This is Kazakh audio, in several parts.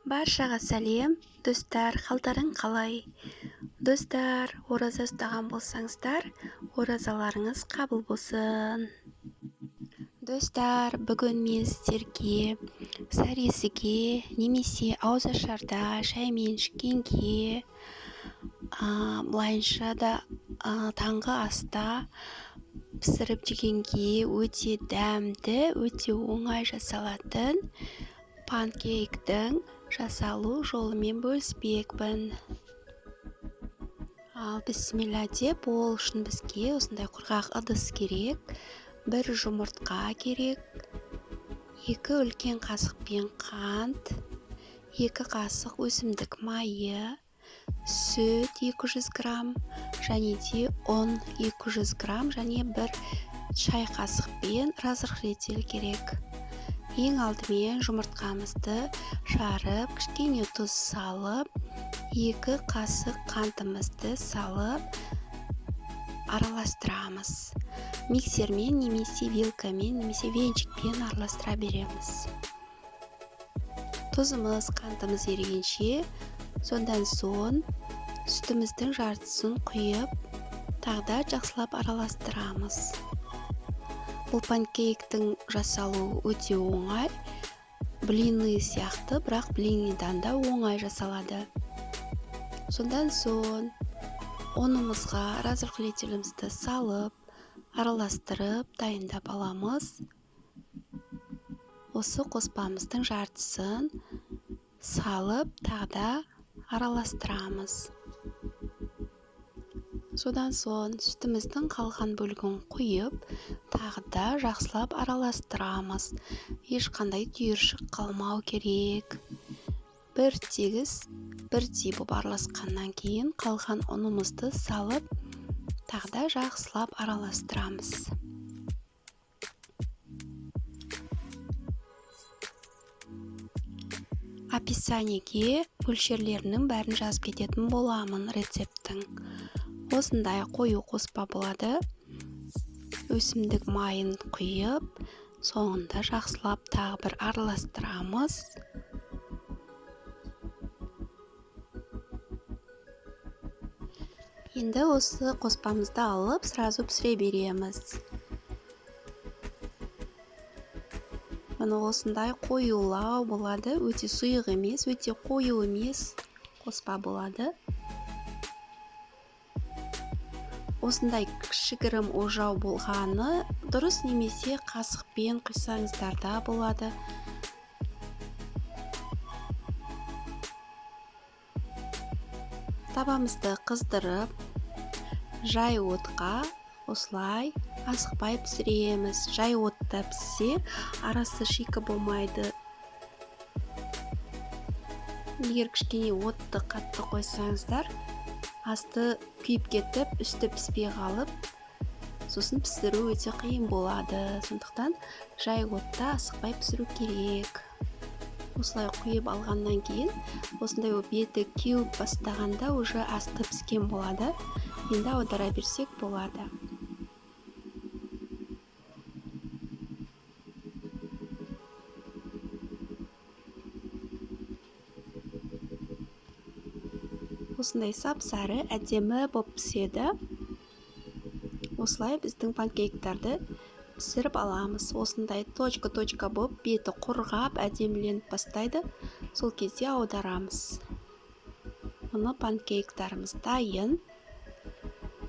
Баршаға сәлем, достар, қалдарың қалай? Достар, ораза ұстаған болсаңыздар, оразаларыңыз қабыл болсын. Достар, бүгін мен сіздерге сәресіге немесе ауызашарда шаймен ішкенге, былайынша да таңғы аста пісіріп жегенге өте дәмді, өте оңай жасалатын панкейктің жасалу жолымен бөліспекпін. Ал бісмилла деп, ол үшін бізге осындай құрғақ ыдыс керек, бір жұмыртқа керек, 2 үлкен қасықпен қант, 2 қасық өсімдік майы, сүт 200 грамм, және де ұн 200 грамм, және 1 шай қасықпен разрыхлитель керек. Ең алдымен жұмыртқамызды жарып, кішкене тұз салып, 2 қасық қантымызды салып, араластырамыз. Миксермен немесе вилкамен немесе венчикпен араластыра береміз. Тұзымыз, қантымыз ерігенше, сондан соң сүтіміздің жартысын құйып, тағда жақсылап араластырамыз. Бұл панкейктің жасалуы өте оңай, блины сияқты, бірақ блинидан да оңай жасалады. Сондан соң ұнымызға разрыхлителімізді салып, араластырып, дайындап аламыз. Осы қоспамыздың жартысын салып, тағда араластырамыз. Содан соң сүтіміздің қалған бөлігін құйып, тағда жақсылап араластырамыз. Ешқандай түйіршік қалмау керек. Бір тегіс, бірдей болып араласқаннан кейін қалған ұнымызды салып, тағда жақсылап араластырамыз. Описаниеге мөлшерлерінің бәрін жазып кететін боламын рецепттің. Осындай қою қоспа болады. Өсімдік майын құйып, соңында жақсылап тағы бір араластырамыз. Енді осы қоспамызды алып, сразу пісіре береміз. Мұны осындай қоюлау болады, өте сұйық емес, өте қою емес қоспа болады. Осындай кішігірім ожау болғаны дұрыс, немесе қасықпен құйсаңыздар да болады. Табамызды қыздырып, жай отқа осылай асықпай пісіреміз. Жай отта піссе, арасы шикі болмайды. Егер кішкене отты қатты қойсаңыздар, асты күйіп кетіп, үсті піспей қалып, сосын пісіру өте қиын болады. Сондықтан жай отта асықпай пісіру керек. Осылай құйып алғаннан кейін, осындай беті кеуіп бастағанда уже асты піскен болады. Енді аудара берсек болады. Осындай сап-сары әдемі болып піседі. Осылай біздің панкейктарды пісіріп аламыз. Осындай точка-точка болып, беті құрғап, әдеміленіп бастайды. Сол кезде аударамыз. Мұны панкейктарымыз дайын.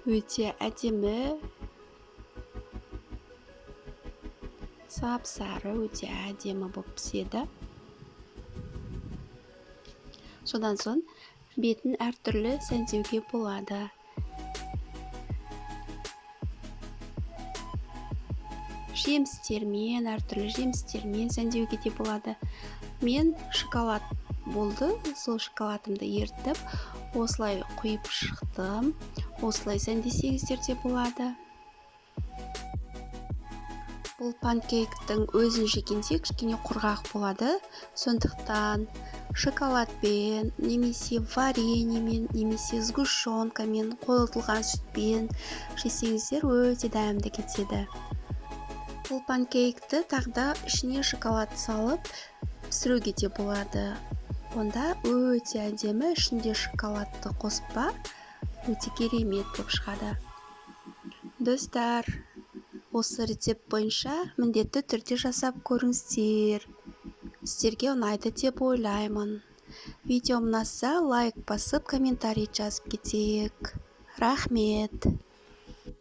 Өте әдемі, сап-сары, өте әдемі болып піседі. Содан соң бетін әртүрлі сәндеуге болады. Жемістермен, әртүрлі жемістермен сәндеуге де болады. Мен шоколад болды, сол шоколадымды ертіп, осылай құйып шықтым. Осылай сәндесеңіздер де болады. Бұл панкейктің өзін жегенде кішкене құрғақ болады. Сондықтан шоколадпен, немесе вареньемен, немесе сгущенкамен, қойылтылған сүтпен жесеңіздер өте дәмді кетеді. Бұл панкейкті тағда ішіне шоколад салып пісіруге де болады. Онда өте әдемі, ішінде шоколадты қоспа өте керемет болып шығады. Достар, осы рецепт бойынша міндетті түрде жасап көріңіздер. Сіздерге ұнайды деп ойлаймын. Видео ұнаса лайк басып, комментарий жазып кетейік. Рахмет.